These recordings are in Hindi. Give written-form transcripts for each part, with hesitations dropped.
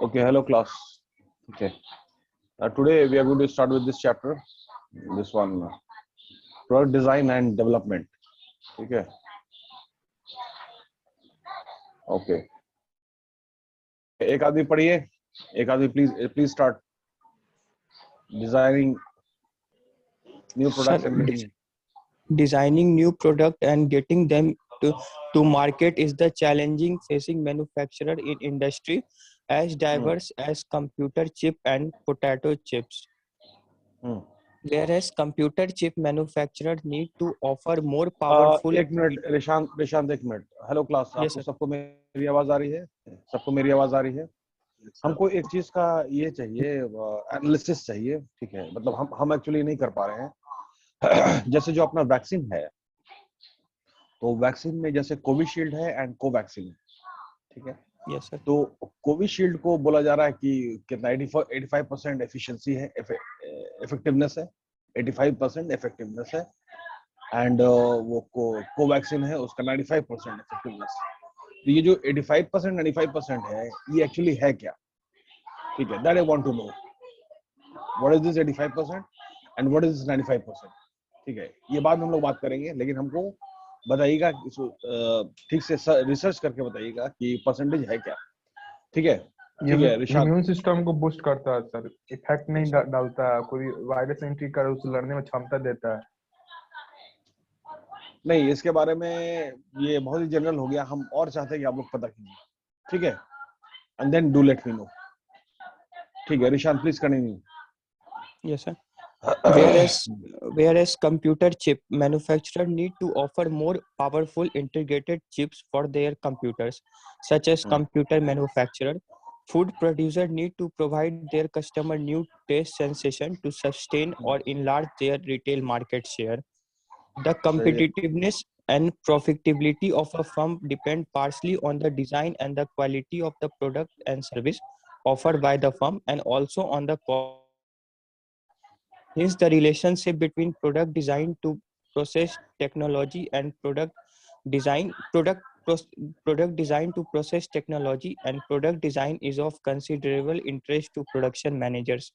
Okay, hello class. Okay, today we are going to start with this chapter, this one, product design and development. Okay. Okay. एक आदमी पढ़िए, एक आदमी please start designing new products Sir, and getting. designing new product and getting them to market is the challenging facing manufacturer in industry as diverse as computer chip and potato chips. Whereas computer chip manufacturer need to offer more powerful. एक मिनट रिशांत एक मिनट. हेलो क्लास, Yes, आपको sir. सबको मेरी आवाज आ रही है? सबको मेरी आवाज आ रही है? हमको एक चीज का ये चाहिए, एनालिसिस चाहिए. ठीक है, मतलब हम एक्चुअली नहीं कर पा रहे हैं. जैसे जो अपना वैक्सीन है, तो वैक्सीन में जैसे कोविशील्ड है एंड कोवैक्सीन है. ठीक है. Yes, sir. तो कोविशील्ड को बोला जा रहा है कि कितना 85% एफिशिएंसी है, इफेक्टिवनेस है, 85% इफेक्टिवनेस है. एंड वो कोवैक्सीन है, उसका 95% इफेक्टिवनेस. तो ये जो 85% 95% है, ये एक्चुअली है क्या? ठीक है, that I want to know what is this 85% and what is this 95%. ठीक है, ये बाद में हम लोग बात करेंगे, लेकिन हमको बताइएगा, ठीक से रिसर्च करके बताइएगा कि परसेंटेज है क्या. ठीक है. ठीक है रिशांत. इम्यून सिस्टम को बूस्ट करता है सर, इफेक्ट नहीं डालता है, कोई वायरस एंट्री कर उसे लड़ने में क्षमता देता है. नहीं, इसके बारे में ये बहुत ही जनरल हो गया. हम और चाहते हैं कि आप लोग पता कीजिए. ठीक है, and then do let me know. ठीक है Rishant, please continue. Yes, sir. Whereas computer chip manufacturer need to offer more powerful integrated chips for their computers, such as computer manufacturer. Food producer need to provide their customer new taste sensation to sustain or enlarge their retail market share. The competitiveness and profitability of a firm depend partially on the design and the quality of the product and service offered by the firm, and also on the cost. Hence, the relationship between product design to process technology and product design to process technology and product design is of considerable interest to production managers.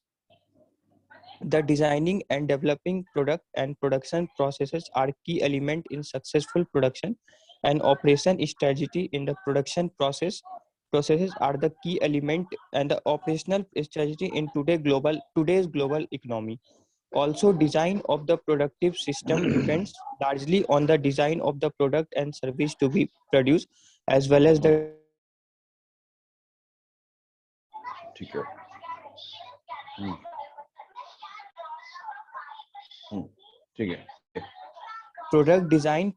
The designing and developing product and production processes are key element in successful production and operation strategy in the production processes are the key element and the operational strategy in today's global economy. Also, design of the productive system depends largely on the design of the product and service to be produced, as well as the ठीक है. ठीक है. product design,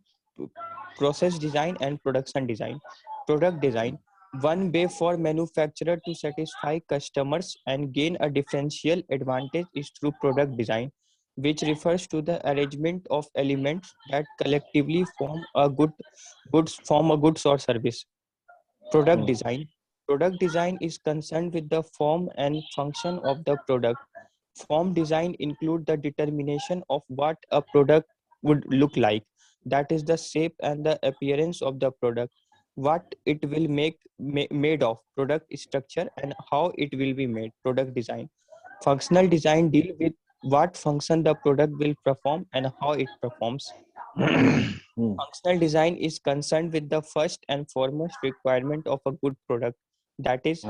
process design, and production design. Product design, one way for manufacturer to satisfy customers and gain a differential advantage is through product design, which refers to the arrangement of elements that collectively form a goods or service. Product design. Product design is concerned with the form and function of the product. Form design include the determination of what a product would look like, that is the shape and the appearance of the product, what it will made of, product structure, and how it will be made, product design. Functional design deal with what function the product will perform and how it performs. Functional design is concerned with the first and foremost requirement of a good product, that is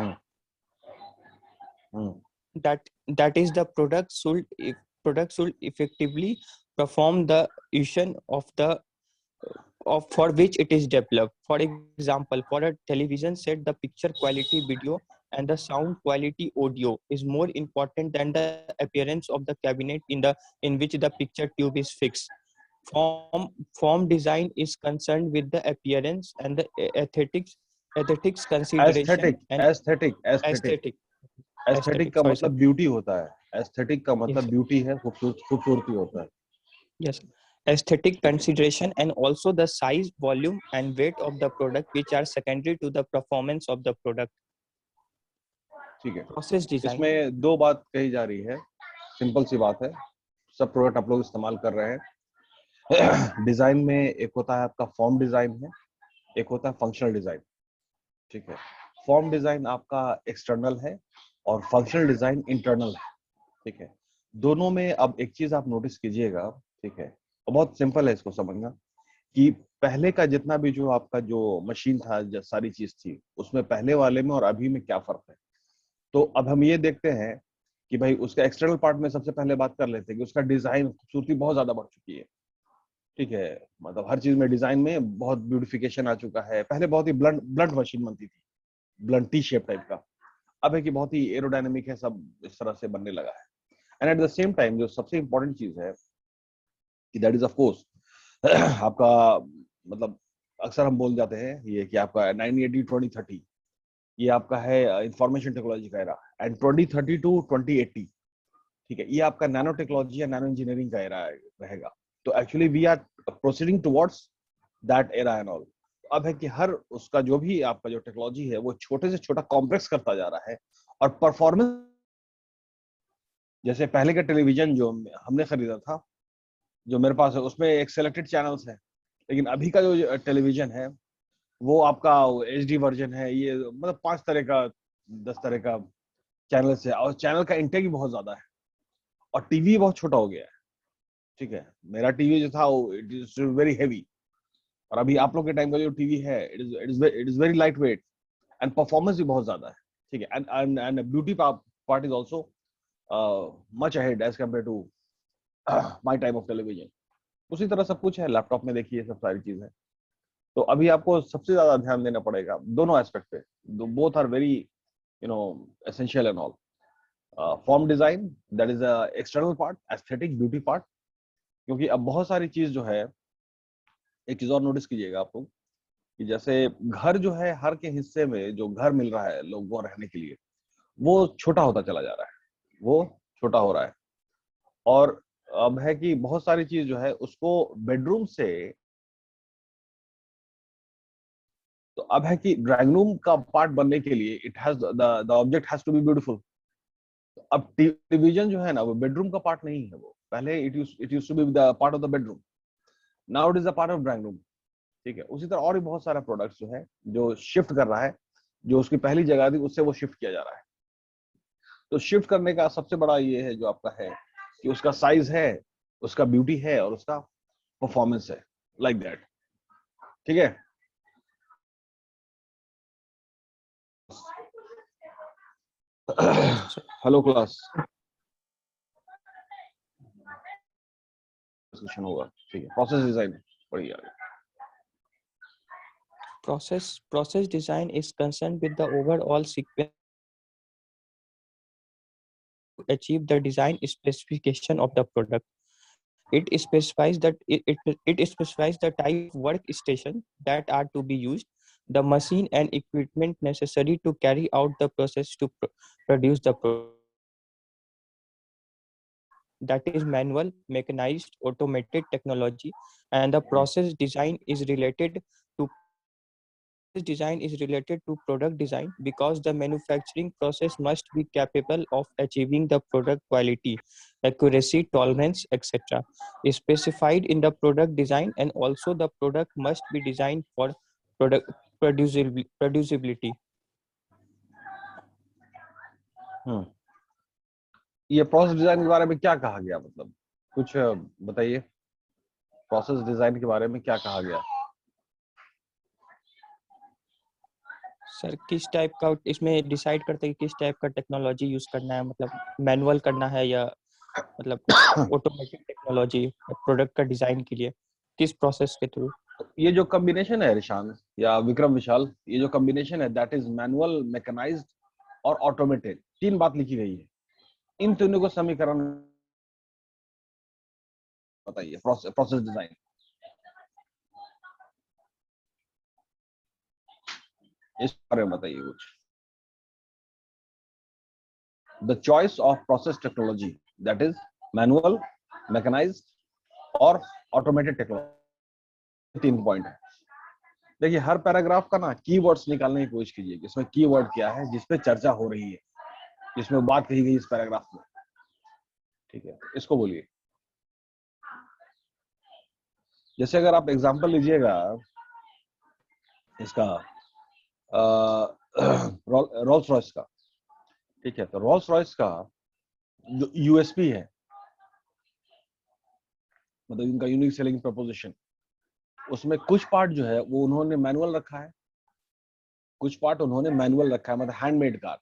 that is the product should effectively perform the function of for which it is developed. For example, for a television set, the picture quality video and the sound quality audio is more important than the appearance of the cabinet in which the picture tube is fixed. Form design is concerned with the appearance and the ethics consideration aesthetic aesthetic का sorry sir मतलब ब्यूटी होता है. एस्थेटिक का yes मतलब sir. ब्यूटी है, खूबसूरती होता है. Yes, aesthetic consideration and also the size, volume, and weight of the product, which are secondary to the performance of the product. ठीक है. Process design. इसमें दो बात कही जा रही है. सिंपल सी बात है, सब प्रोडक्ट आप लोग इस्तेमाल कर रहे हैं. डिजाइन में एक होता है आपका फॉर्म डिजाइन है, एक होता है फंक्शनल डिजाइन. ठीक है. फॉर्म डिजाइन आपका एक्सटर्नल है और फंक्शनल डिजाइन इंटरनल है, ठीक है। दोनों में अब एक चीज आप नोटिस कीजिएगा, ठीक है, और बहुत सिंपल है इसको समझना, कि पहले का जितना भी जो आपका जो मशीन था, जो सारी चीज थी, उसमें पहले वाले में और अभी में क्या फर्क है। तो अब हम ये देखते हैं कि भाई उसका एक्सटर्नल पार्ट में सबसे पहले बात कर लेते हैं कि उसका डिजाइन खूबसूरती बहुत ज्यादा बढ़ चुकी है, ठीक है। मतलब हर चीज में डिजाइन में बहुत ब्यूटिफिकेशन आ चुका है। पहले बहुत ही ब्लंट ब्लंट मशीन बनती थी, ब्लंट टी शेप टाइप का। अब है कि बहुत ही एरोडायनेमिक है, सब इस तरह से बनने लगा है। And at the same time जो सबसे इंपॉर्टेंट चीज है कि दैट इज ऑफ कोर्स आपका, मतलब अक्सर हम बोल जाते हैं ये कि आपका 1980-2030 ये आपका है इंफॉर्मेशन टेक्नोलॉजी का एरा, एंड 2030 टू 2080, ठीक है, ये आपका नैनो टेक्नोलॉजी या नैनो इंजीनियरिंग का एरा रहेगा। तो actually we are proceeding towards that era and all. अब है कि हर उसका जो भी आपका जो टेक्नोलॉजी है वो छोटे से छोटा कॉम्प्लेक्स करता जा रहा है, और परफॉर्मेंस, जैसे पहले का टेलीविजन जो हमने खरीदा था, जो मेरे पास है, उसमें एक सिलेक्टेड चैनल्स है, लेकिन अभी का जो टेलीविजन है वो आपका HD वर्जन है। ये मतलब 5 तरह का, 10 तरह का चैनल्स है, और चैनल का इंटेक भी बहुत ज्यादा है, और टीवी बहुत छोटा हो गया है, ठीक है। मेरा टीवी जो था वो इट इज वेरी हैवी, और अभी आप लोग के टाइम का जो टीवी है it is very light weight, and performance भी बहुत ज्यादा है, ठीक है। And beauty part is also much ahead as compare to my time of television. उसी तरह सब कुछ है लैपटॉप में, देखिए सब सारी चीजें। तो अभी आपको सबसे ज्यादा ध्यान देना पड़ेगा दोनों एस्पेक्ट पे, both are very essential and all. Form design, that is external part, aesthetic beauty part. क्योंकि अब बहुत सारी चीज जो है, एक चीज और नोटिस कीजिएगा आप लोग, कि जैसे घर जो है, हर के हिस्से में जो घर मिल रहा है लोगों को रहने के लिए, वो छोटा होता चला जा रहा है, वो छोटा हो रहा है। और अब है कि बहुत सारी चीज जो है उसको बेडरूम से, तो अब है कि ड्राइंग रूम का पार्ट बनने के लिए it has the object has to be beautiful. अब टेलीविजन जो है ना, वो बेडरूम का पार्ट नहीं है। वो पहले it used to be the part of the bedroom, now it is a part of drawing room, ठीक है। उसी तरह और भी बहुत सारा प्रोडक्ट्स जो है जो शिफ्ट कर रहा है, जो उसकी पहली जगह थी उससे वो शिफ्ट किया जा रहा है। तो शिफ्ट करने का सबसे बड़ा ये है जो आपका है कि उसका साइज है, उसका ब्यूटी है, और उसका परफॉर्मेंस है, लाइक दैट, ठीक है। हेलो क्लास, डिस्कशन होगा, ठीक है। प्रोसेस डिजाइन बढ़िया। Process design is concerned with the overall sequence to achieve the design specification of the product. It specifies that it specifies the type of workstation that are to be used, the machine and equipment necessary to carry out the process to produce the product. That is manual, mechanized, automated technology, and the process design is related to product design because the manufacturing process must be capable of achieving the product quality, accuracy, tolerance, etc. specified in the product design, and also the product must be designed for product producibility. ये प्रोसेस डिजाइन के बारे में क्या कहा गया, मतलब कुछ बताइए। प्रोसेस डिजाइन के बारे में क्या कहा गया? सर किस टाइप का इसमें डिसाइड करते हैं कि किस टाइप का टेक्नोलॉजी यूज करना है, मतलब मैनुअल करना है या मतलब ऑटोमेटिक टेक्नोलॉजी प्रोडक्ट का डिजाइन के लिए किस प्रोसेस के थ्रू? ये जो कॉम्बिनेशन है रिशान या विक्रम विशाल, ये जो कॉम्बिनेशन है दैट इज मैनुअल, मैकेनाइज्ड और ऑटोमेटेड, 3 बात लिखी गई है। इन तीनों को समीकरण बताइए, प्रोसेस डिजाइन इस बारे में बताइए कुछ। The choice of process technology that is manual, mechanized और ऑटोमेटेड टेक्नोलॉजी, 3 पॉइंट है। देखिए हर पैराग्राफ का ना कीवर्ड्स निकालने की कोशिश कीजिए कि इसमें कीवर्ड क्या है जिसपे चर्चा हो रही है, जिसमें बात कही गई इस पैराग्राफ में, ठीक है। इसको बोलिए। जैसे अगर आप एग्जांपल लीजिएगा इसका, रोल्स रॉयस का, ठीक है। तो रोल्स रॉयस का जो यूएसपी है, मतलब इनका यूनिक सेलिंग प्रपोजिशन, उसमें कुछ पार्ट जो है वो उन्होंने मैनुअल रखा है, कुछ पार्ट उन्होंने मैनुअल रखा है, मतलब हैंडमेड कार,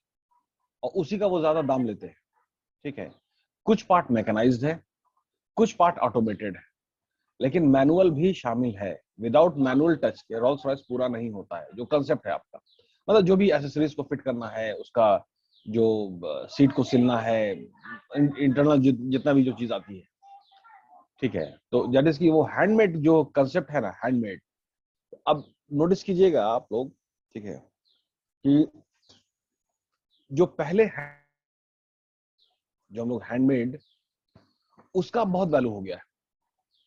और उसी का वो ज्यादा दाम लेते हैं, ठीक है। कुछ पार्ट मैकेनाइज्ड है, कुछ पार्ट ऑटोमेटेड है, लेकिन मैनुअल भी शामिल है। विदाउट मैनुअल टच के रोल्स रॉयस पूरा नहीं होता है। जो कंसेप्ट है आपका, मतलब जो भी एसेसरीज को फिट करना है, उसका जो सीट को सिलना है, इंटरनल जितना भी जो चीज आती है, ठीक है। तो दैट इज की वो हैंडमेड जो कंसेप्ट है ना, हैंडमेड। अब नोटिस कीजिएगा आप लोग, ठीक है, कि जो पहले जो हम लोग हैंडमेड, उसका बहुत वैल्यू हो गया है,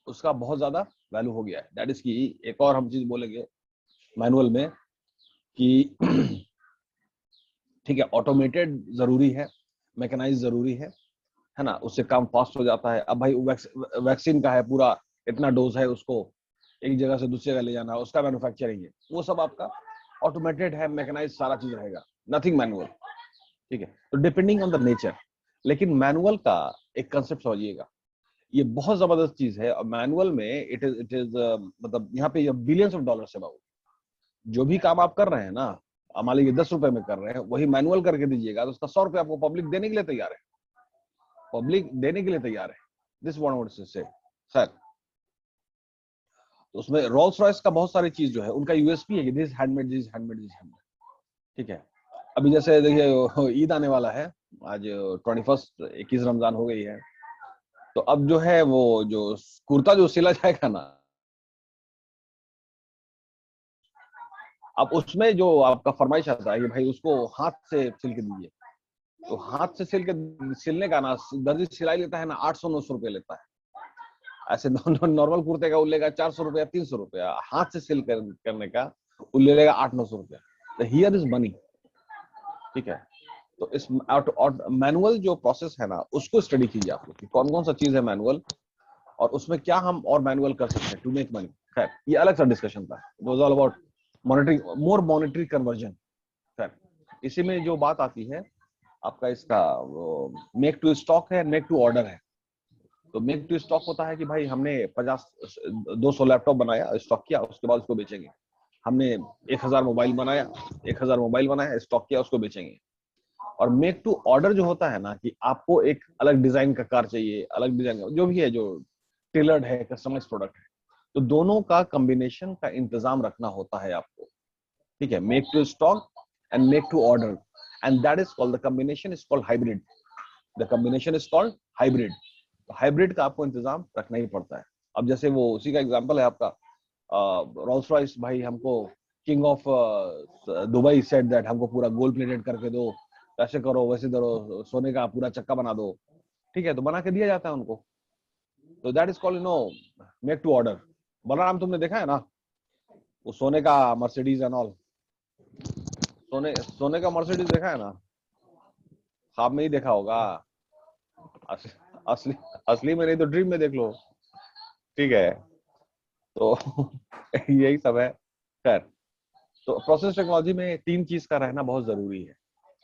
उसका बहुत ज्यादा वैल्यू हो गया है। दैट इज की एक और हम चीज बोलेंगे मैनुअल में कि ठीक है, ऑटोमेटेड जरूरी है, मैकेनाइज जरूरी है ना, उससे काम फास्ट हो जाता है। अब भाई वैक्सीन का है, पूरा इतना डोज है, उसको एक जगह से दूसरी जगह ले जाना, उसका मैन्युफैक्चरिंग है, वो सब आपका ऑटोमेटेड है, मैकेनाइज सारा चीज रहेगा, नथिंग मैनुअल, ठीक है। तो डिपेंडिंग ऑन द नेचर, लेकिन मैनुअल का एक कंसेप्ट समझिएगा, ये बहुत जबरदस्त चीज है। और मैनुअल में इट इज मतलब यहाँ पे बिलियंस ऑफ डॉलर्स है बाबू। जो भी काम आप कर रहे हैं ना, मान लीजिए 10 रुपए में कर रहे हैं, वही मैनुअल करके दीजिएगा तो उसका 100 रुपए आपको पब्लिक देने के लिए तैयार है, पब्लिक देने के लिए तैयार है। दिस व्हाट से सर, तो उसमें रोल्स रॉयस का बहुत सारी चीज जो है उनका यूएसपी है कि this handmade, this handmade, this handmade, ठीक है। अभी जैसे देखिए ईद आने वाला है, आज 21, 21 रमजान हो गई है, तो अब जो है वो जो कुर्ता जो सिला जाएगा ना, अब उसमें जो आपका फरमाइश आता है कि भाई उसको हाथ से सिल के दीजिए, तो हाथ से सिलने का ना, दर्जी सिलाई लेता है ना 800-900 रुपए लेता है। ऐसे नॉर्मल कुर्ते का वो लेगा 400 रुपया, 300 रुपया, हाथ से सिल करने का वो ले लेगा 800-900 रुपया। तो हियर इज मनी, ठीक है। तो इस मैनुअल जो प्रोसेस है ना, उसको स्टडी कीजिए आप लोग कि कौन कौन सा चीज है मैनुअल, और उसमें क्या हम और मैनुअल कर सकते हैं टू मेक मनी। खैर, ये अलग सा डिस्कशन था, it was all about monitoring, more monetary conversion. खैर, इसी में जो बात आती है आपका, इसका मेक टू स्टॉक है, मेक टू ऑर्डर है। तो मेक टू स्टॉक होता है कि भाई हमने 200 लैपटॉप बनाया, स्टॉक किया, उसके बाद उसको बेचेंगे। हमने 1000 मोबाइल बनाया, 1000 मोबाइल बनाया, स्टॉक किया, उसको बेचेंगे। और मेक टू ऑर्डर जो होता है ना, कि आपको एक अलग डिजाइन का कार चाहिए, अलग डिजाइन का जो भी है, जो टेलर्ड है, कस्टमाइज्ड प्रोडक्ट है, तो दोनों का कॉम्बिनेशन का इंतजाम रखना होता है आपको, ठीक है। Make to stock and make to order, and that is called, the combination is called hybrid, the combination is called hybrid. तो हाइब्रिड का आपको इंतजाम रखना ही पड़ता है। अब जैसे वो उसी का एग्जांपल है आपका, रोल्स रॉयस भाई हमको king of Dubai said that हमको पूरा गोल्ड प्लेटेड करके दो, ऐसे करो, वैसे करो, सोने का पूरा चक्का बना दो, ठीक है। तो बना के दिया जाता है उनको। तो that is called make to order. Balram, तुमने देखा है ना वो सोने का मर्सिडीज एंड ऑल, सोने का मर्सिडीज देखा है ना, ख्वाब में ही देखा होगा, असली असली असली में नहीं तो ड्रीम में देख लो, ठीक है। तो यही सब है। खैर, तो प्रोसेस टेक्नोलॉजी में 3 चीज का रहना बहुत जरूरी है,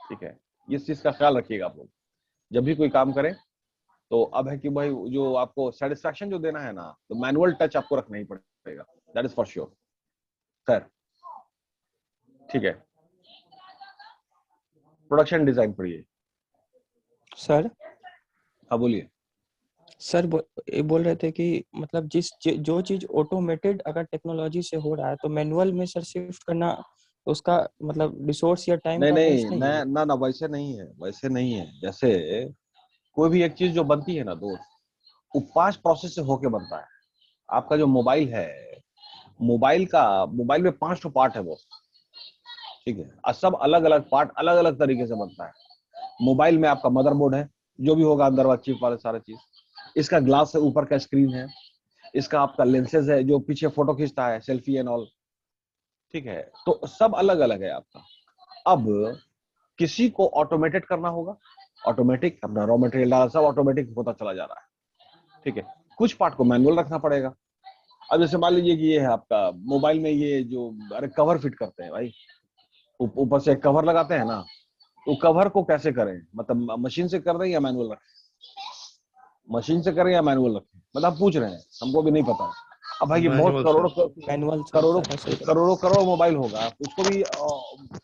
ठीक है। इस चीज का ख्याल रखिएगा आप लोग जब भी कोई काम करें। तो अब है कि भाई जो आपको सेटिस्फैक्शन जो देना है ना, तो मैनुअल टच आपको रखना ही पड़ेगा, दैट इज फॉर श्योर। खैर, ठीक है, प्रोडक्शन डिजाइन पढ़िए। सर हाँ बोलिए। सर ये बोल रहे थे कि मतलब जो चीज ऑटोमेटेड अगर टेक्नोलॉजी से हो रहा है तो मैनुअल में सर शिफ्ट करना, उसका मतलब रिसोर्स या टाइम नहीं का नहीं, वेस्ट नहीं है। ना ना, वैसे नहीं है, वैसे नहीं है। जैसे कोई भी एक चीज जो बनती है ना दोस्त, वो 5 प्रोसेस से होके बनता है। आपका जो मोबाइल है, मोबाइल में 5 पार्ट है वो, ठीक है। और सब अलग अलग पार्ट अलग अलग तरीके से बनता है। मोबाइल में आपका मदरबोर्ड है, जो भी होगा अंदर वाला चिप वाले सारा चीज, इसका ग्लास है, ऊपर का स्क्रीन है, इसका आपका लेंसेज है जो पीछे फोटो खींचता है, सेल्फी एंड ऑल, ठीक है। तो सब अलग अलग है आपका। अब किसी को ऑटोमेटेड करना होगा, ऑटोमेटिक अपना रॉ मटेरियल डाला, सब ऑटोमेटिक होता चला जा रहा है, ठीक है। कुछ पार्ट को मैनुअल रखना पड़ेगा। अब जैसे मान लीजिए कि ये है आपका मोबाइल में, ये जो अरे कवर फिट करते हैं भाई, ऊपर से एक कवर लगाते हैं ना, तो कवर को कैसे करें, मतलब मशीन से कर रहे हैं या मैनुअल रखें, मशीन से करें या मैनुअल रखें, मतलब पूछ रहे हैं, हमको भी नहीं पता है। अब भाई ये बहुत मैनुअल करोड़ों सर। मैनुअल सर, करोड़ों ज़्यादा सही रहेगा। करोड़ों करोड़ मोबाइल होगा, तो उसको भी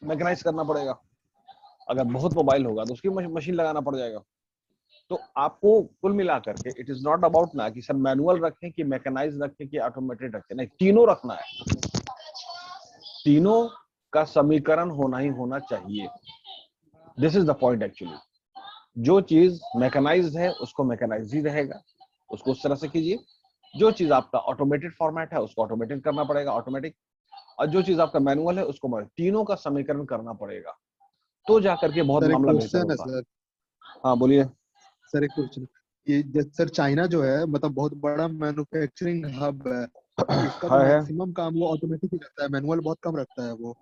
मैकेनाइज करना पड़ेगा। अगर बहुत मोबाइल होगा तो उसकी मशीन लगाना पड़ जाएगा। तो आपको कुल मिला करके इट इज नॉट अबाउट ना कि सर मैनुअल रखें कि मैकेनाइज रखें कि ऑटोमेटेड रखें, नहीं, तीनों रखना है। तीनों का समीकरण होना ही होना चाहिए। This is the point actually. जो चीज मैकेनाइज्ड है उसको मैकेनाइज ही रहेगा, उसको उस तरह से कीजिए। जो चीज आपका ऑटोमेटेड फॉर्मेट है उसको ऑटोमेटेड करना पड़ेगा, ऑटोमेटिक। और जो चीज आपका मैनुअल है उसको तीनों का समीकरण करना पड़ेगा, तो जाकर के बहुत सर एक मामला बेहतर क्वेश्चन है होता है। सर। हाँ बोलिए। सर एक क्वेश्चन, ये सर चाइना जो है मतलब बहुत बड़ा मैन्युफैक्चरिंग हब है, तो उसका तो है मैक्सिमम काम वो ऑटोमेटिक ही करता है, मैनुअल बहुत कम रखता है वो।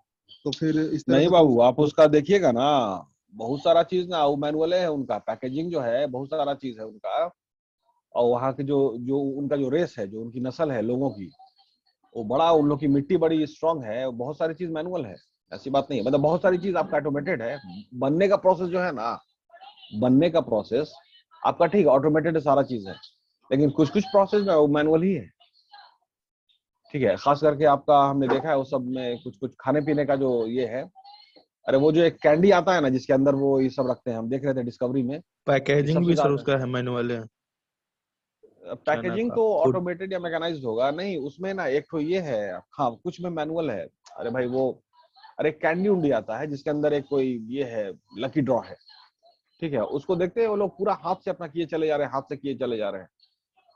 तो फिर इस तरह नहीं से तो बाबू, आप वो उसका देखिएगा ना, बहुत सारा चीज ना वो मैनुअल है उनका, पैकेजिंग जो है बहुत सारा चीज है उनका। और वहाँ के जो जो उनका जो रेस है, जो उनकी नस्ल है लोगों की, वो बड़ा, उन लोग की मिट्टी बड़ी स्ट्रांग है, बहुत सारी चीज मैनुअल है। ऐसी बात नहीं है, मतलब बहुत सारी चीज आपका ऑटोमेटेड है। बनने का प्रोसेस जो है ना, बनने का प्रोसेस आपका ठीक है, ऑटोमेटेड सारा चीज है, लेकिन कुछ कुछ प्रोसेस में वो मैनुअल ही है। ठीक है, खास करके आपका हमने देखा है वो सब में कुछ कुछ खाने पीने का जो ये है। अरे वो जो एक कैंडी आता है ना जिसके अंदर वो ये सब रखते हैं, हम देख रहे थे डिस्कवरी में, ये पैकेजिंग सबसे भी सर ज्यादा उसका है मैनुअल है, चाइना पैकेजिंग का तो फूड। ऑटोमेटेड या मैकेनाइज्ड होगा, नहीं उसमें ना एक तो ये है। हाँ कुछ में मैनुअल है। अरे भाई वो, अरे कैंडी उंडी आता है जिसके अंदर एक कोई ये है, लकी ड्रॉ है, ठीक है, उसको देखते हैं वो लोग पूरा हाथ से अपना किए चले जा रहे हैं, हाथ से किए चले जा रहे हैं।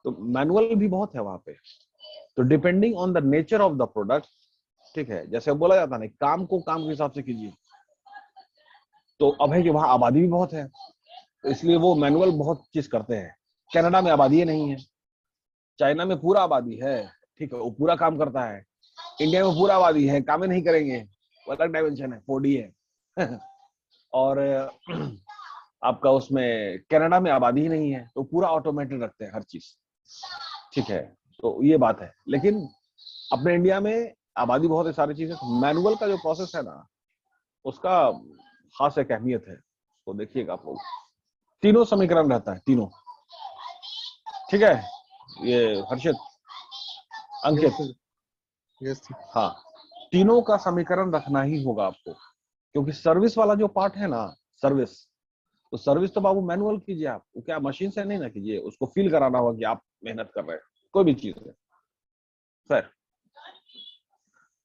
तो मैनुअल भी बहुत है वहां पे। तो depending on the nature of the product, ठीक है, जैसे बोला जाता है ना, काम को काम के हिसाब से कीजिए। तो अब है कि वहां आबादी भी बहुत है, तो इसलिए वो मैनुअल बहुत चीज करते हैं। कनाडा में आबादी नहीं है, चाइना में पूरा आबादी है, ठीक है, वो पूरा काम करता है। इंडिया में पूरा आबादी है, काम ही नहीं करेंगे, वो अलग डायमेंशन है, 4D है। और आपका उसमें कनाडा में आबादी ही नहीं है, तो पूरा ऑटोमेटेड रखते हैं हर चीज, ठीक है। तो ये बात है, लेकिन अपने इंडिया में आबादी बहुत है, सारी चीजें। तो मैनुअल का जो प्रोसेस है ना, उसका खास एक अहमियत है, उसको देखिएगा आप लोग। तीनों समीकरण रहता है, तीनों, ठीक है। ये हर्षित, यस अंकित, सर, यस सर। हाँ, तीनों का समीकरण रखना ही होगा आपको, क्योंकि सर्विस वाला जो पार्ट है ना, सर्विस, तो सर्विस तो बाबू मैनुअल कीजिए आप, वो क्या मशीन से नहीं ना कीजिए, उसको फील कराना होगा कि आप मेहनत कर रहे हैं, कोई भी चीज है सर।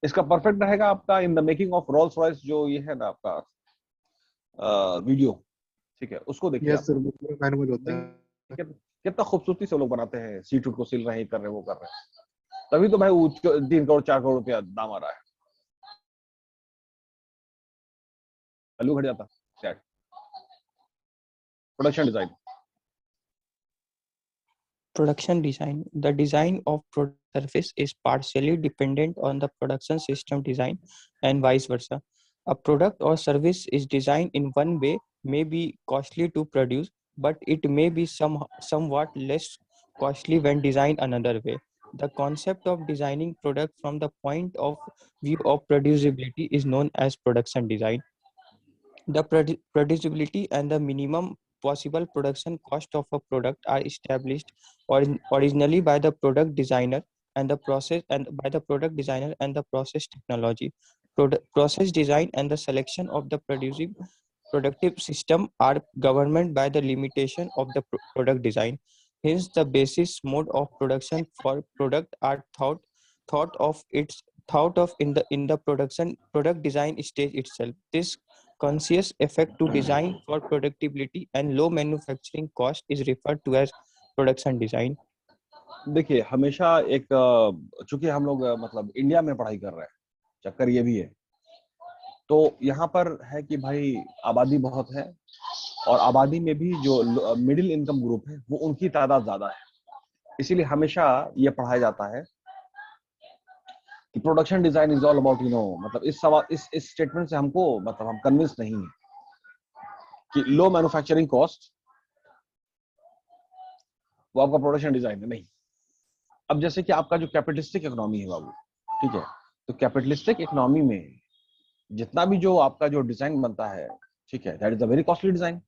इसका परफेक्ट रहेगा आपका in the making of Rolls Royce, जो ये है ना आपका वीडियो, ठीक है, उसको देखिए यस आप सर, लोग। वो पूरा मैनुअल होता है। देखिए कितना खूबसूरती से लोग बनाते हैं, सीट उट को सिल रहे हैं, कर रहे हैं, वो कर रहे हैं, तभी तो भाई वो 3 करोड़ 4 करोड़ रुपया दाम आ रहा है। वैल्यू घट जाता है। Production design. Production design. The design of product surface is partially dependent on the production system design and vice versa. A product or service is designed in one way may be costly to produce, but it may be somewhat less costly when designed another way. The concept of designing product from the point of view of producibility is known as production design. The producibility and the minimum possible production cost of a product are established originally by the product designer and the process technology. Process design and the selection of the productive system are governed by the limitation of the product design. Hence, the basis mode of production for product are thought of in the product design stage itself. This conscious effect to design for productivity and low manufacturing cost is referred to as production design. देखिए हमेशा एक, चूंकि हम लोग मतलब इंडिया में पढ़ाई कर रहे हैं, चक्कर ये भी है। तो यहाँ पर है कि भाई आबादी बहुत है, और आबादी में भी जो मिडिल इनकम ग्रुप है वो उनकी तादाद ज्यादा है, इसीलिए हमेशा ये पढ़ाया जाता है कि production design is all about मतलब इस सवाल इस स्टेटमेंट से हमको मतलब हम कन्विंस नहीं है कि लो मैन्युफैक्चरिंग कॉस्ट वो आपका प्रोडक्शन डिजाइन है, नहीं। अब जैसे कि आपका जो कैपिटलिस्टिक इकोनॉमी है बाबू, ठीक है, तो कैपिटलिस्टिक इकोनॉमी में जितना भी जो आपका जो डिजाइन बनता है, ठीक है, that is a very costly design.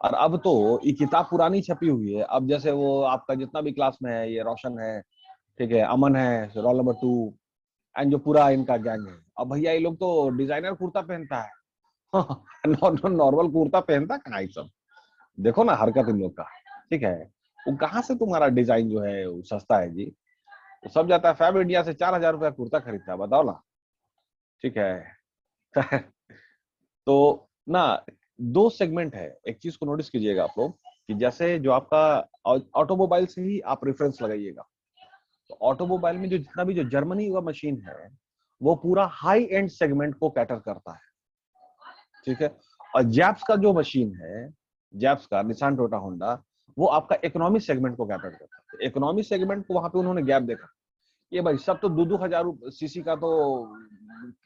और अब तो ये किताब पुरानी छपी हुई है, अब जैसे वो आपका जितना भी क्लास में है, ये रोशन है, ठीक है, अमन है, रोल नंबर 2, एंड जो पूरा इनका गैंग है, अब भैया ये लोग तो डिजाइनर कुर्ता पहनता है। नॉर्मल कुर्ता पहनता कहाँ ये सब। देखो ना हरकत इन लोग का, ठीक है। वो कहाँ से तुम्हारा डिजाइन जो है वो सस्ता है जी। तो सब जाता है फैब इंडिया से 4,000 रुपया कुर्ता खरीदता है, बताओ ना, ठीक है। तो ना दो सेगमेंट है, एक चीज को नोटिस कीजिएगा आप लोग, कि जैसे जो आपका ऑटोमोबाइल से ही आप रेफरेंस लगाइएगा, तो ऑटोमोबाइल में जो जितना भी जो जर्मनी का मशीन है, वो पूरा हाई एंड सेगमेंट को कैटर करता है, ठीक है। और जैप्स का जो मशीन है, जैप्स का निसान टोयोटा होंडा, वो आपका इकोनॉमी सेगमेंट को कैटर करता है। इकोनॉमी सेगमेंट को वहां पे उन्होंने गैप देखा, ये भाई सब तो 2-2 हजार सीसी का तो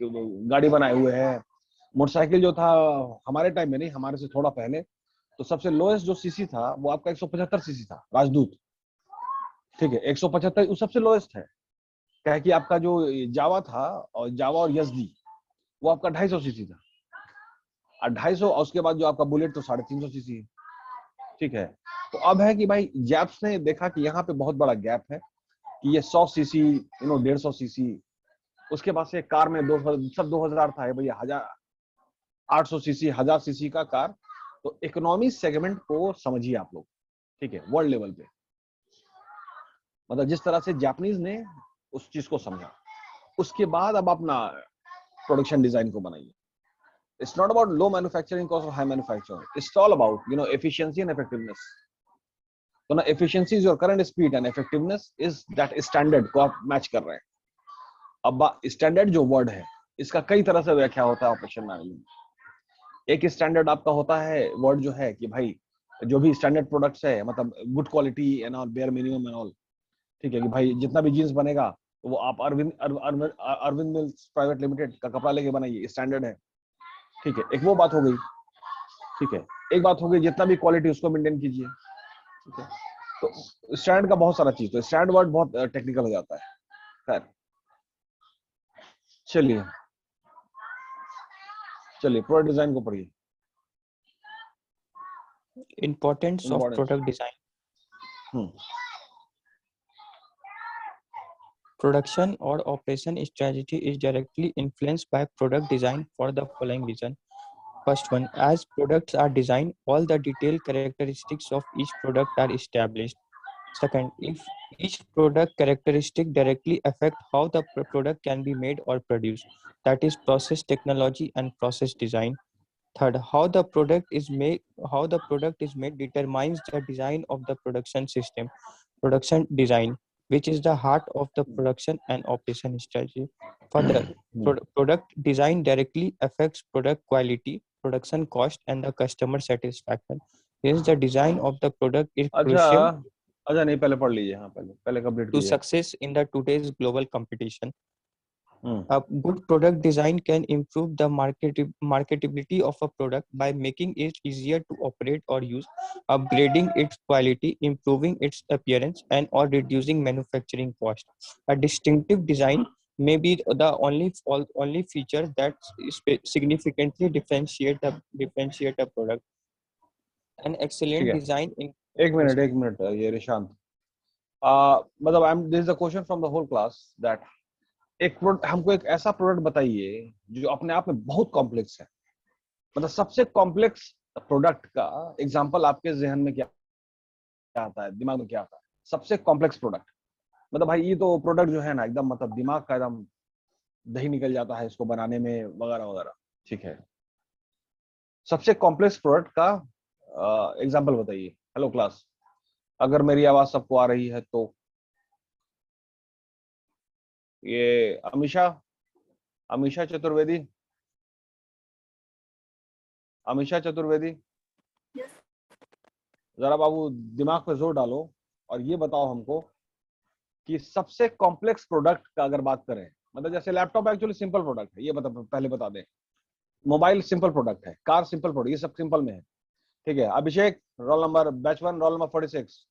गाड़ी बनाए हुए हैं। मोटरसाइकिल जो था हमारे टाइम में नहीं, हमारे से थोड़ा पहले, तो सबसे लोएस्ट जो सीसी था वो आपका 175 सीसी था, राजदूत, ठीक है। 175 वो सबसे लोएस्ट है। क्या है कि आपका जो जावा था, और जावा और यजदी, वो आपका 250 सीसी था, और 250, और उसके बाद जो आपका बुलेट तो 350 सीसी है, ठीक है। तो अब है कि भाई जैप्स ने देखा कि यहाँ पे बहुत बड़ा गैप है, कि ये 100 सीसी, 150 सीसी, उसके बाद से कार में 2000 था, है भैया 800 सीसी, 1000 सीसी का कार। तो इकोनॉमी सेगमेंट को समझिए आप लोग, ठीक है, वर्ल्ड लेवल पे, मतलब जिस तरह से जापानीज ने उस चीज को समझा, उसके बाद अब अपना प्रोडक्शन डिजाइन को बनाइए। It's not about low manufacturing cost or high manufacturing. It's all about, efficiency and effectiveness. तो ना efficiency is your current speed and effectiveness is that standard को आप मैच कर रहे हैं। अब स्टैंडर्ड जो वर्ड है, इसका कई तरह से व्याख्या होता है ऑपरेशन मैनेजमेंट। एक स्टैंडर्ड आपका होता है वर्ड जो है कि भाई जो भी स्टैंडर्ड प्रोडक्ट्स है, मतलब good quality and all, bare minimum and all, ठीक है, कि भाई जितना भी जीन्स बनेगा तो वो आप अरविंद मिल्स प्राइवेट लिमिटेड का कपड़ा लेके बनाइए, स्टैंडर्ड है, ठीक है। एक वो बात हो गई, ठीक है। एक बात हो गई जितना भी क्वालिटी उसको मेंटेन कीजिए, ठीक है। तो स्टैंडर्ड का बहुत सारा चीज, तो स्टैंडर्ड वर्ड बहुत टेक्निकल हो जाता है। खैर, चलिए प्रोडक्ट डिजाइन को पढ़िए। Importance of Importance. product design. Hmm Production or operation strategy is directly influenced by product design for the following reason. First one, as products are designed, all the detailed characteristics of each product are established. Second, if each product characteristic directly affect how the product can be made or produced, that is process technology and process design. Third, how the product is made determines the design of the production system, production design, which is the heart of the production and operation strategy. Further, product design directly affects product quality, production cost, and the customer satisfaction. Hence, the design of the product is अच्छा crucial अच्छा, नहीं पहले पढ़ लीजिए, हाँ पहले कंप्लीट to कीजिए। success in the today's global competition. Hmm A good product design can improve the marketability of a product by making it easier to operate or use, upgrading its quality, improving its appearance, and or reducing manufacturing cost. A distinctive design may be the only feature that significantly differentiate a product. An ठीक excellent है, design in एक मिनट, ये रिशांत, मतलब I am this is the question from the whole class, that हमको एक ऐसा प्रोडक्ट बताइए जो अपने आप में बहुत कॉम्प्लेक्स है, मतलब सबसे कॉम्प्लेक्स प्रोडक्ट का एग्जांपल आपके जहन में क्या आता है, दिमाग में क्या आता है, सबसे कॉम्प्लेक्स प्रोडक्ट। मतलब भाई ये तो प्रोडक्ट जो है ना, एकदम मतलब दिमाग का एकदम दही निकल जाता है इसको बनाने में, वगैरह वगैरह, ठीक है। सबसे कॉम्प्लेक्स प्रोडक्ट का एग्जांपल बताइए। हेलो क्लास, अगर मेरी आवाज सबको आ रही है तो। ये अमीषा चतुर्वेदी, जरा बाबू दिमाग पे जोर डालो और ये बताओ हमको कि सबसे कॉम्प्लेक्स प्रोडक्ट का अगर बात करें, मतलब जैसे लैपटॉप एक्चुअली सिंपल प्रोडक्ट है, ये पहले बता दें। मोबाइल सिंपल प्रोडक्ट है, कार सिंपल प्रोडक्ट, ये सब सिंपल में है, ठीक है। Abhishek roll number batch 1 roll number 46,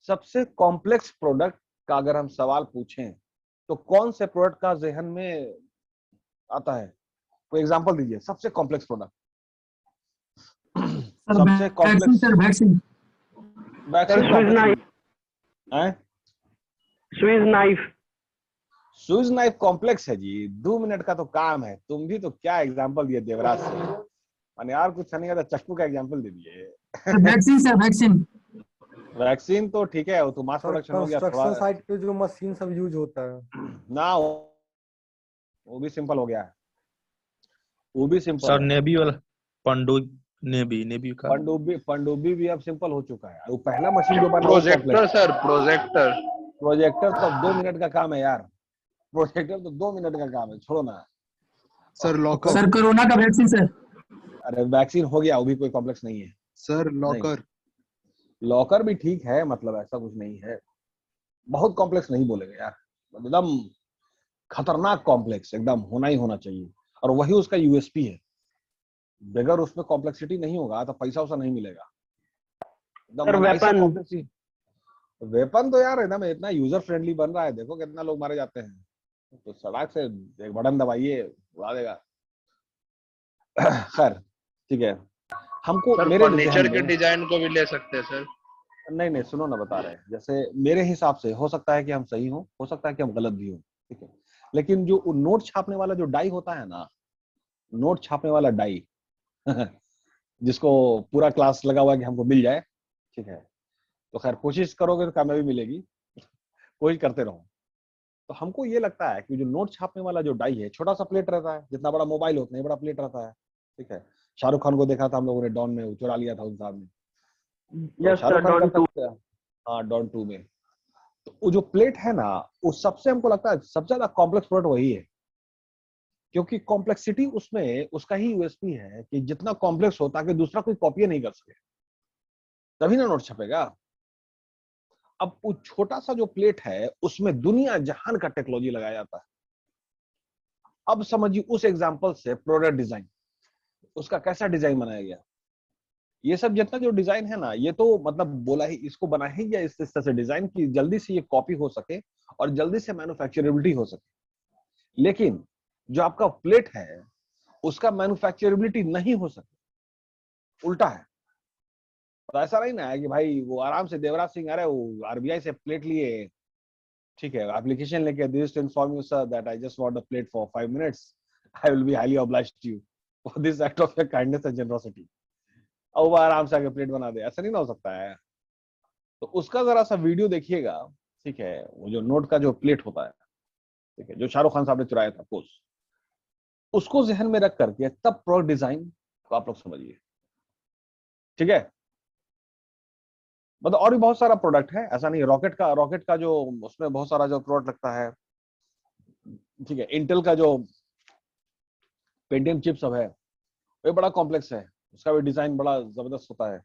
सबसे कॉम्प्लेक्स प्रोडक्ट का अगर हम सवाल पूछें तो कौन से प्रोडक्ट का जहन में आता है? कोई एग्जांपल दीजिए सबसे कॉम्प्लेक्स प्रोडक्ट। सर सबसे vaccine, complex sir vaccine, vaccine Swiss complex knife, है। Swiss knife. Swiss knife complex है जी, 2 मिनट का तो काम है। तुम भी तो क्या एग्जांपल दिए देवराज से, मैंने यार कुछ नहीं आता, चक्कू का एग्जांपल दे दिए। Vaccine sir vaccine. वैक्सीन तो ठीक है, वो तो मास सर प्रोडक्शन हो गया कंस्ट्रक्शन थोड़ा साइट पे जो मशीन सब यूज होता है। ना, वो भी सिंपल हो गया है, वो भी सिंपल सर है। नेवी वाला पंडु नेवी का पनडुब्बी भी अब सिंपल हो चुका है। वो पहला मशीन जो बना वो projector complex. Sir, projector. Projector तो 2 मिनट का काम है यार, प्रोजेक्टर तो 2 मिनट का काम है, छोड़ो ना। Sir locker. सर कोरोना का वैक्सीन सर। अरे वैक्सीन हो गया, वो भी कोई कॉम्प्लेक्स नहीं है। सर नहीं, लॉकर। लॉकर भी ठीक है, मतलब ऐसा कुछ नहीं है, बहुत कॉम्प्लेक्स नहीं बोलेंगे यार, एकदम खतरनाक कॉम्प्लेक्स एकदम होना ही होना चाहिए, और वही उसका यूएसपी है। बगैर उसमें कॉम्प्लेक्सिटी नहीं होगा तो पैसा उसा नहीं मिलेगा। एकदम सर ऐसा वेपन, कॉम्प्लेक्सिटी। वेपन तो यार एकदम इतना यूजर फ्रेंडली बन रहा है, देखो कितना लोग मारे जाते हैं, तो सड़क से एक बटन दबाइए उड़ा देगा। खैर ठीक है, हमको सर मेरे फर्नीचर जहन के में, डिजाइन को भी ले सकते हैं सर। नहीं नहीं सुनो ना, बता रहे हैं, जैसे मेरे हिसाब से हो सकता है कि हम सही हो सकता है कि हम गलत भी हो, ठीक है, लेकिन जो नोट छापने वाला जो डाई होता है ना, नोट छापने वाला डाई जिसको पूरा क्लास लगा हुआ है कि हमको मिल जाए, ठीक है, तो खैर कोशिश करोगे तो कामयाबी मिलेगी, कोशिश करते रहो। तो हमको ये लगता है कि जो नोट छापने वाला जो डाई है, छोटा सा प्लेट रहता है, जितना बड़ा मोबाइल उतना ही बड़ा प्लेट रहता है, ठीक है। शाहरुख खान को देखा था हम लोगों ने डॉन में, वो चुरा लिया था उस साहब ने, तो यस सर, शाहरुख खान डॉन करता 2। था। हाँ डॉन 2 में, तो वो जो प्लेट है ना, वो सबसे हमको लगता है सबसे ज्यादा कॉम्प्लेक्स प्रोडक्ट वही है, क्योंकि कॉम्प्लेक्सिटी उसमें उसका ही यूएसपी है कि जितना कॉम्प्लेक्स हो ताकि दूसरा कोई कॉपी नहीं कर सके, तभी ना नोट छपेगा। अब वो छोटा सा जो प्लेट है उसमें दुनिया जहान का टेक्नोलॉजी लगाया जाता है। अब समझिए उस एग्जांपल से प्रोडक्ट डिजाइन, उसका कैसा डिजाइन बनाया गया, ये सब जितना जो डिजाइन है ना, ये तो मतलब बोला ही, इसको बनाया ही गया इस तरह से डिजाइन की जल्दी से ये कॉपी हो सके और जल्दी से मैन्युफैक्चरेबिलिटी हो सके। लेकिन जो आपका प्लेट है उसका मैन्युफैक्चरेबिलिटी नहीं हो सके, उल्टा है। तो ऐसा नहीं ना है कि भाई वो आराम से देवराज सिंह, अरे वो आरबीआई से प्लेट लिए, ठीक है, एप्लीकेशन लेके, this to inform you sir that I just want a plate for 5 minutes, I will be highly obliged to you for this act of your kindness and generosity, और वो आराम से आके प्लेट बना दे, ऐसा नहीं ना हो सकता है। तो उसका जरा सा वीडियो देखिएगा, ठीक है, वो जो नोट का जो प्लेट होता है, ठीक है, जो शाहरुख खान साहब ने चुराया था पोस्ट, उसको जहन में रख करके तब प्रोडक्ट डिजाइन को आप लोग समझिए, ठीक है। मतलब और भी बहुत सारा प्रोडक्ट है, ऐसा नहीं, रॉकेट का जो उसमें बहुत सारा जो प्रोडक्ट लगता है, ठीक है, इंटेल का जो पेंटियम चिप सब है वो बड़ा कॉम्प्लेक्स है, उसका भी डिजाइन बड़ा जबरदस्त होता है।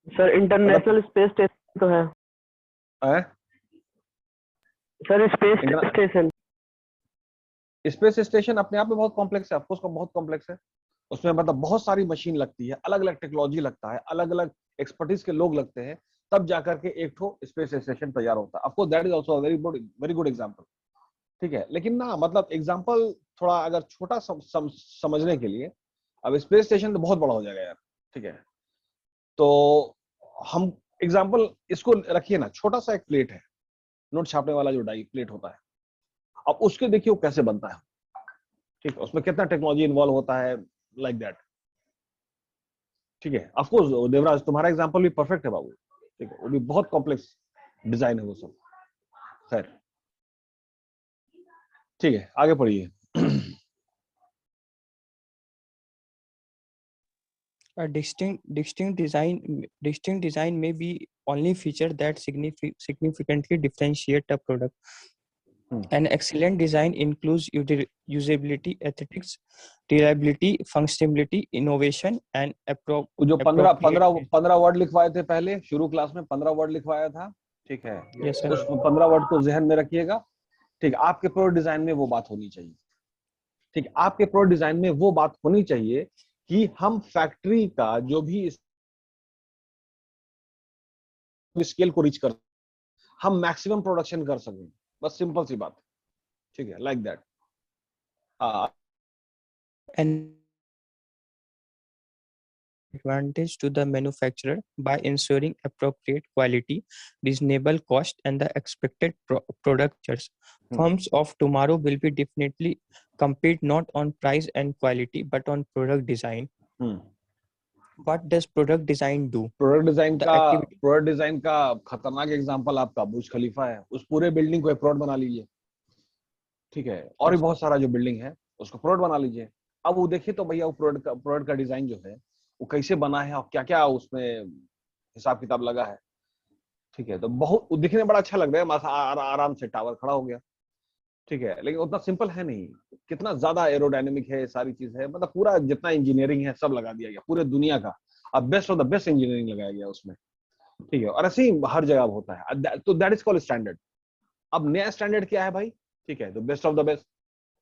सर इंटरनेशनल स्पेस स्टेशन तो है sir, space station. Space station अपने आप में बहुत कॉम्प्लेक्स है, ऑफकोर्स बहुत कॉम्प्लेक्स है, उसमें मतलब बहुत सारी मशीन लगती है, अलग अलग टेक्नोलॉजी लगता है, अलग अलग एक्सपर्टीज के लोग लगते हैं, तब जाकर के एक ठो स्पेस स्टेशन तैयार होता है। Of course that is also very good example, ठीक है। लेकिन ना मतलब एग्जांपल थोड़ा अगर छोटा समझने के लिए, अब स्पेस स्टेशन तो बहुत बड़ा हो जाएगा यार, ठीक है, तो हम एग्जांपल इसको रखिए ना, छोटा सा एक प्लेट है, नोट छापने वाला जो डाई प्लेट होता है, अब उसके देखिए वो कैसे बनता है, ठीक है, उसमें कितना टेक्नोलॉजी इन्वॉल्व होता है, लाइक दैट, ठीक है। ऑफ कोर्स देवराज तुम्हारा एग्जांपल भी परफेक्ट है बाबू, ठीक है, वो भी बहुत कॉम्प्लेक्स डिजाइन है वो सब। खैर ठीक है, आगे पढ़िए। A distinct design may be only feature that significantly differentiate a product. An excellent design includes usability, aesthetics, reliability, functionality, innovation, and जो 15 वर्ड लिखवाए थे पहले शुरू क्लास में, 15 वर्ड लिखवाया था, ठीक है, Yes, sir. उस 15 वर्ड को जहन में रखिएगा, ठीक, आपके प्रोडक्ट डिजाइन में वो बात होनी चाहिए, ठीक, आपके प्रोडक्ट डिजाइन में वो बात होनी चाहिए कि हम फैक्ट्री का जो भी स्केल को रीच कर, हम मैक्सिमम प्रोडक्शन कर सकें, बस सिंपल सी बात, ठीक है, like that. an advantage to the manufacturer by ensuring appropriate quality, reasonable cost, and the expected products. Firms of tomorrow will be definitely compete not on price and quality, but on product design. What does product design do? Product design का खतरनाक एग्जांपल आपका बुर्ज खलीफा है। उस पूरे बिल्डिंग को एक प्रोडक्ट बना लीजिए, ठीक है, और भी बहुत सारा जो बिल्डिंग है उसको प्रोडक्ट बना लीजिए। अब वो देखिए तो भैया वो प्रोडक्ट का डिजाइन जो है वो कैसे बना है और क्या क्या उसमें हिसाब किताब लगा है, ठीक है। तो बहुत दिखने में बड़ा अच्छा लग रहा है, आराम से टावर खड़ा हो गया, ठीक है, लेकिन उतना सिंपल है नहीं। कितना ज्यादा एरोडायनेमिक है, सारी चीज है, मतलब पूरा जितना इंजीनियरिंग है सब लगा दिया गया पूरे दुनिया का। अब best of the best engineering लगाया गया उसमें, ठीक है, और ऐसे ही हर जगह होता है। तो दैट इज कॉल्ड स्टैंडर्ड। अब नया स्टैंडर्ड क्या है भाई, ठीक है, तो बेस्ट ऑफ द बेस्ट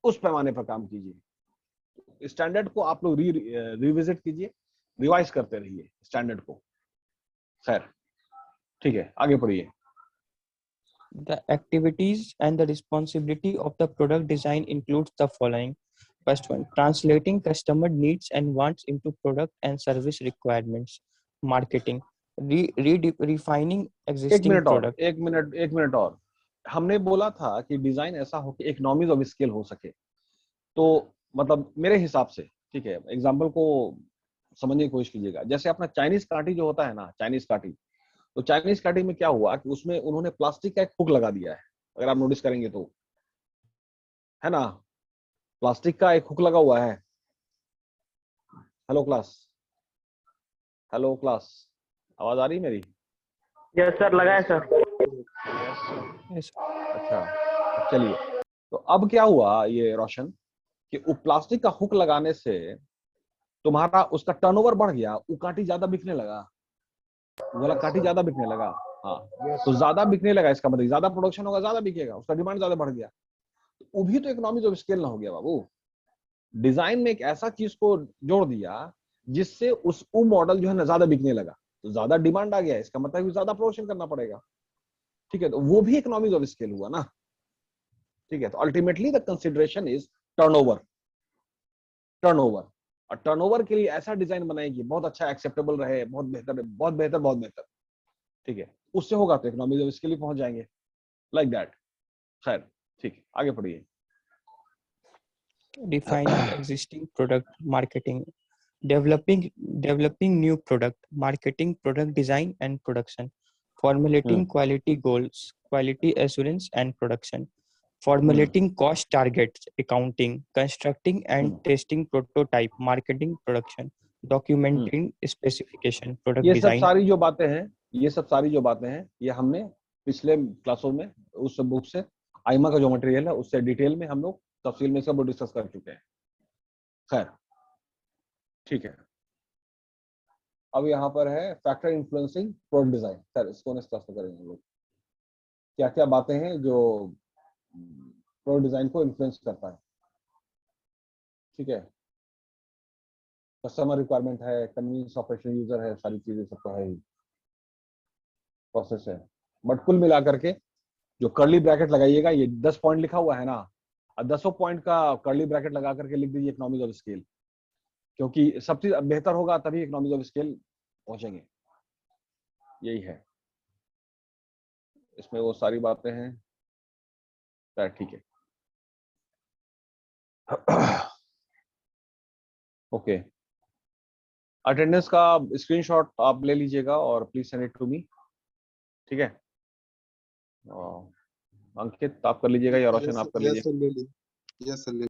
उस पैमाने पर काम कीजिए। स्टैंडर्ड को आप लोग रिविजिट कीजिए, रिवाइज करते रहिए स्टैंडर्ड को। खैर, ठीक है, आगे पढ़िए। The activities and the responsibility of the product design includes the following. First one, translating customer needs and wants into product and service requirements. Marketing, refining existing product. एक मिनट और। हमने बोला था कि डिजाइन ऐसा हो कि इकोनॉमीज ऑफ स्केल हो सके। तो मतलब मेरे हिसाब से, ठीक है, एग्जांपल को समझने की कोशिश कीजिएगा। जैसे अपना चाइनीज काठी जो होता है ना, चाइनीज काठी, तो चाइनीज काठी में क्या हुआ कि उसमें उन्होंने प्लास्टिक का एक हुक लगा दिया है, अगर आप नोटिस करेंगे तो, है ना, प्लास्टिक का एक हुक लगा हुआ है। हेलो क्लास, हेलो क्लास, आवाज आ रही मेरी? यस सर, लगा है सर। अच्छा, चलिए। तो अब क्या हुआ ये रोशन कि वो प्लास्टिक का हुक लगाने से तुम्हारा उसका टर्नओवर बढ़ गया, वो काठी ज्यादा बिकने लगा, वाला काठी ज्यादा बिकने लगा। हाँ, तो ज्यादा बिकने लगा, इसका मतलब ज्यादा प्रोडक्शन होगा, ज्यादा बिकेगा, उसका डिमांड ज्यादा बढ़ गया। वो भी तो इकोनॉमीज ऑफ स्केल ना हो गया बाबू। डिजाइन में एक ऐसा चीज को जोड़ दिया जिससे उस मॉडल जो है ना ज्यादा बिकने लगा, तो ज्यादा डिमांड आ गया, इसका मतलब ज्यादा प्रोडक्शन करना पड़ेगा, ठीक है, तो वो भी इकोनॉमीज ऑफ स्केल हुआ ना, ठीक है। तो ultimately the consideration is turnover. Turnover, और टर्नओवर के लिए ऐसा डिजाइन बनाएगी बहुत अच्छा, एक्सेप्टेबल रहे, बहुत बेहतर, बहुत बेहतर, बहुत बेहतर, ठीक है, उससे होगा तो इकोनॉमीज ऑफ स्केल पहुंच जाएंगे, लाइक दैट। खैर, ठीक है, आगे पढ़िए। Refining existing product. Marketing, developing new product. Marketing, product design and production. Formulating quality goals, quality assurance and production. Formulating cost targets, accounting. Constructing and testing prototype, marketing, production. Documenting specification, product ये design. सब सारी जो बातें हैं, ये सब सारी जो बातें हैं, ये हमने पिछले क्लासों में उस बुक से, आइमा का जो मटेरियल है उससे डिटेल में हम लोग तफसील में सब डिस्कस कर चुके हैं। खैर, ठीक है, अब यहाँ पर है factor influencing product design. Sir इसको नेक्स्ट क्लास में करेंगे हम लोग, क्या क्या बातें हैं जो प्रोडक्ट डिजाइन को इन्फ्लुएंस करता है, ठीक है। कस्टमर रिक्वायरमेंट है, कन्वीनियंस ऑपरेशन यूजर है, सारी चीजें सब तो है ही, प्रोसेस है। बट कुल मिलाकर के जो कर्ली ब्रैकेट लगाइएगा, ये 10 पॉइंट लिखा हुआ है ना, 10 पॉइंट का कर्ली ब्रैकेट लगा करके लिख दीजिए इकोनॉमीज ऑफ स्केल, क्योंकि सब चीज बेहतर होगा तभी इकोनॉमीज ऑफ स्केल पहुंचेंगे, यही है इसमें, वो सारी बातें हैं। ठीक है, ओके। अटेंडेंस का स्क्रीनशॉट आप ले लीजिएगा और please send it to me, ठीक है। अंकित आप कर लीजिएगा या रोशन आप कर लीजिए। यस सर, ले